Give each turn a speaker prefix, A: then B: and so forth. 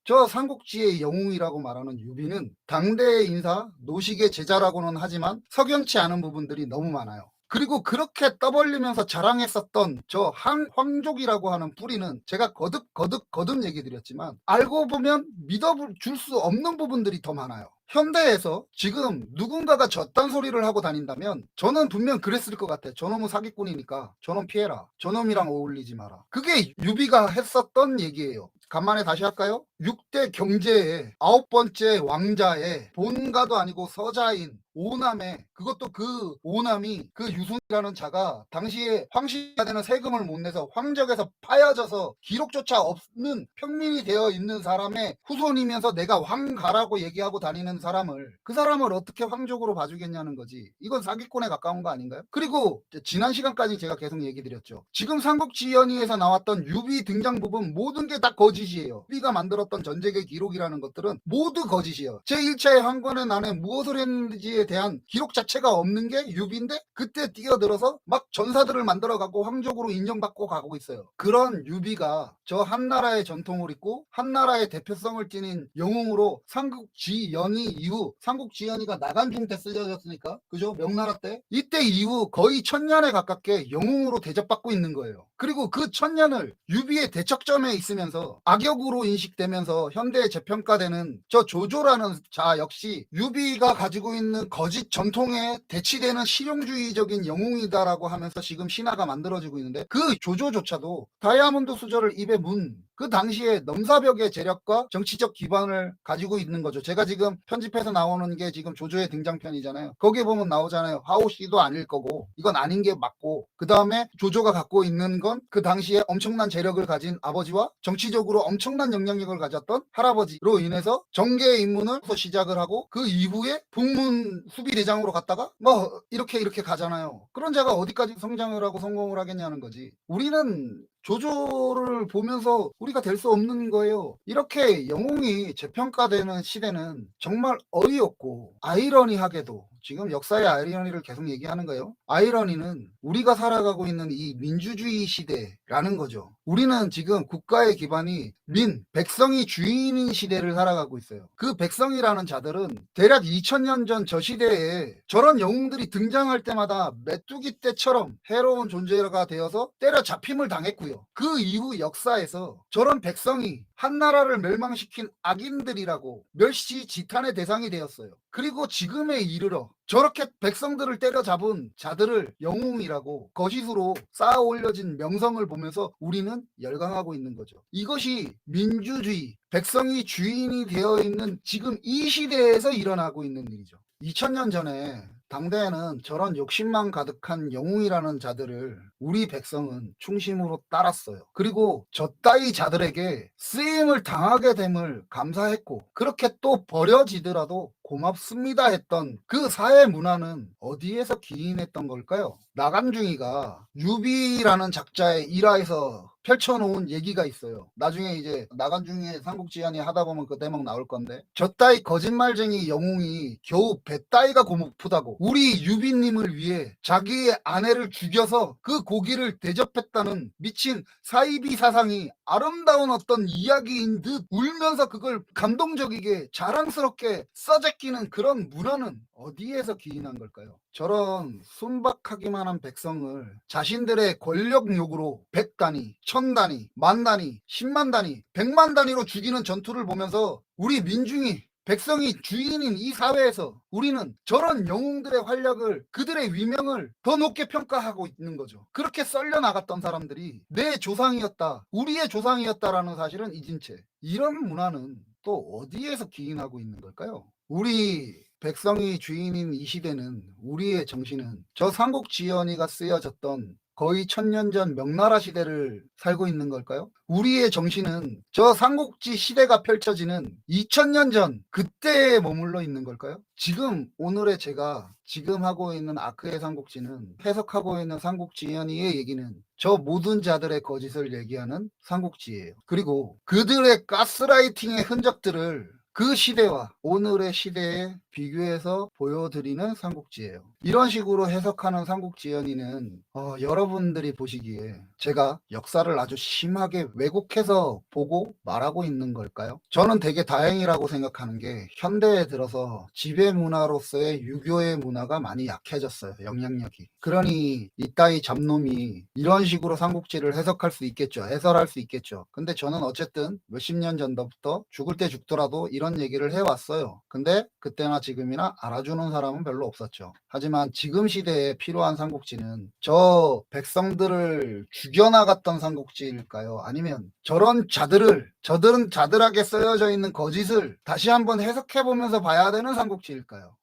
A: 저 삼국지의 영웅이라고 말하는 유비는 당대의 인사, 노식의 제자라고는 하지만 석연치 않은 부분들이 너무 많아요. 그리고 그렇게 떠벌리면서 자랑했었던 저 황족이라고 하는 뿌리는 제가 거듭 얘기 드렸지만 알고 보면 믿어줄 수 없는 부분들이 더 많아요. 현대에서 지금 누군가가 저딴 소리를 하고 다닌다면 저는 분명 그랬을 것 같아. 저놈은 사기꾼이니까 저놈 피해라. 저놈이랑 어울리지 마라. 그게 유비가 했었던 얘기예요. 간만에 다시 할까요? 6대 경제의 9번째 왕자의 본가도 아니고 서자인 오남의, 그것도 그 오남이 그 유순이라는 자가 당시에 황씨가 되는 세금을 못 내서 황적에서 파여져서 기록조차 없는 평민이 되어 있는 사람의 후손이면서 내가 황가라고 얘기하고 다니는 사람을, 그 사람을 어떻게 황족으로 봐주겠냐는 거지. 이건 사기꾼에 가까운 거 아닌가요? 그리고 지난 시간까지 제가 계속 얘기 드렸죠. 지금 삼국지연의에서 나왔던 유비 등장 부분 모든 게 다 거짓이에요. 유비가 만들었던 전쟁의 기록이라는 것들은 모두 거짓이에요. 제1차의 황건의 난에 무엇을 했는지에 대한 기록 자체가 없는 게 유비인데 그때 뛰어들어서 막 전사들을 만들어가고 황족으로 인정받고 가고 있어요. 그런 유비가 저 한나라의 전통을 잇고 한나라의 대표성을 지닌 영웅으로 삼국지연의 이후, 삼국지연의가 나간중 때 쓰여졌으니까, 그죠? 명나라 때, 이때 이후 거의 1000년에 가깝게 영웅으로 대접받고 있는 거예요. 그리고 그 1000년을 유비의 대척점에 있으면서 악역으로 인식되면서 현대에 재평가되는 저 조조라는 자 역시 유비가 가지고 있는 거짓 전통에 대치되는 실용주의적인 영웅이다라고 하면서 지금 신화가 만들어지고 있는데, 그 조조조차도 다이아몬드 수저를 입에 문 그 당시에 넘사벽의 재력과 정치적 기반을 가지고 있는 거죠. 제가 지금 편집해서 나오는 게 지금 조조의 등장편이잖아요. 거기에 보면 나오잖아요. 하오씨도 아닐 거고 이건 아닌 게 맞고, 그 다음에 조조가 갖고 있는 건 그 당시에 엄청난 재력을 가진 아버지와 정치적으로 엄청난 영향력을 가졌던 할아버지로 인해서 정계의 입문을 시작을 하고 그 이후에 북문 수비대장으로 갔다가 뭐 이렇게 가잖아요. 그런 자가 어디까지 성장을 하고 성공을 하겠냐는 거지. 우리는 조조를 보면서 우리가 될 수 없는 거예요. 이렇게 영웅이 재평가되는 시대는 정말 어이없고, 아이러니하게도 지금 역사의 아이러니를 계속 얘기하는 거예요. 아이러니는 우리가 살아가고 있는 이 민주주의 시대라는 거죠. 우리는 지금 국가의 기반이 백성이 주인인 시대를 살아가고 있어요. 그 백성이라는 자들은 대략 2000년 전 저 시대에 저런 영웅들이 등장할 때마다 메뚜기 떼처럼 해로운 존재가 되어서 때려잡힘을 당했고요. 그 이후 역사에서 저런 백성이 한나라를 멸망시킨 악인들이라고 멸시 지탄의 대상이 되었어요. 그리고 지금에 이르러 저렇게 백성들을 때려잡은 자들을 영웅이라고 거짓으로 쌓아 올려진 명성을 보면서 우리는 열광하고 있는 거죠. 이것이 민주주의, 백성이 주인이 되어 있는 지금 이 시대에서 일어나고 있는 일이죠. 2000년 전에 당대에는 저런 욕심만 가득한 영웅이라는 자들을 우리 백성은 충심으로 따랐어요. 그리고 저 따위 자들에게 쓰임을 당하게 됨을 감사했고, 그렇게 또 버려지더라도 고맙습니다 했던 그 사회 문화는 어디에서 기인했던 걸까요? 나간중이가 유비라는 작자의 일화에서 펼쳐놓은 얘기가 있어요. 나중에 이제 나간중이의 삼국지연이 하다 보면 그 대목 나올 건데, 저 따위 거짓말쟁이 영웅이 겨우 배 따위가 고프다고 우리 유비님을 위해 자기의 아내를 죽여서 그 고기를 대접했다는 미친 사이비 사상이 아름다운 어떤 이야기인 듯 울면서 그걸 감동적이게 자랑스럽게 써제끼는 그런 문화는 어디에서 기인한 걸까요? 저런 순박하기만 한 백성을 자신들의 권력욕으로 100단위, 1000단위, 만단위, 10만 단위, 100만 단위로 죽이는 전투를 보면서 우리 민중이, 백성이 주인인 이 사회에서 우리는 저런 영웅들의 활약을, 그들의 위명을 더 높게 평가하고 있는 거죠. 그렇게 썰려 나갔던 사람들이 내 조상이었다, 우리의 조상이었다라는 사실은 잊은 채 이런 문화는 또 어디에서 기인하고 있는 걸까요? 우리 백성이 주인인 이 시대는, 우리의 정신은 저 삼국지연의가 쓰여졌던 거의 1000년 전 명나라 시대를 살고 있는 걸까요? 우리의 정신은 저 삼국지 시대가 펼쳐지는 2000년 전 그때에 머물러 있는 걸까요? 지금 오늘의 제가 지금 하고 있는 아크의 삼국지는, 해석하고 있는 삼국지연의의 얘기는 저 모든 자들의 거짓을 얘기하는 삼국지예요. 그리고 그들의 가스라이팅의 흔적들을 그 시대와 오늘의 시대에 비교해서 보여드리는 삼국지예요. 이런 식으로 해석하는 삼국지연의는 여러분들이 보시기에 제가 역사를 아주 심하게 왜곡해서 보고 말하고 있는 걸까요? 저는 되게 다행이라고 생각하는 게 현대에 들어서 지배 문화로서의 유교의 문화가 많이 약해졌어요. 영향력이. 그러니 이따위 잡놈이 이런 식으로 삼국지를 해석할 수 있겠죠. 해설할 수 있겠죠. 근데 저는 어쨌든 몇십 년 전부터 죽을 때 죽더라도 이런 얘기를 해왔어요. 근데 그때나 지금이나 알아주는 사람은 별로 없었죠. 하지만 지금 시대에 필요한 삼국지는 저 백성들을 죽여나갔던 삼국지일까요? 아니면 저들은 자들하게 쓰여져 있는 거짓을 다시 한번 해석해보면서 봐야 되는 삼국지일까요?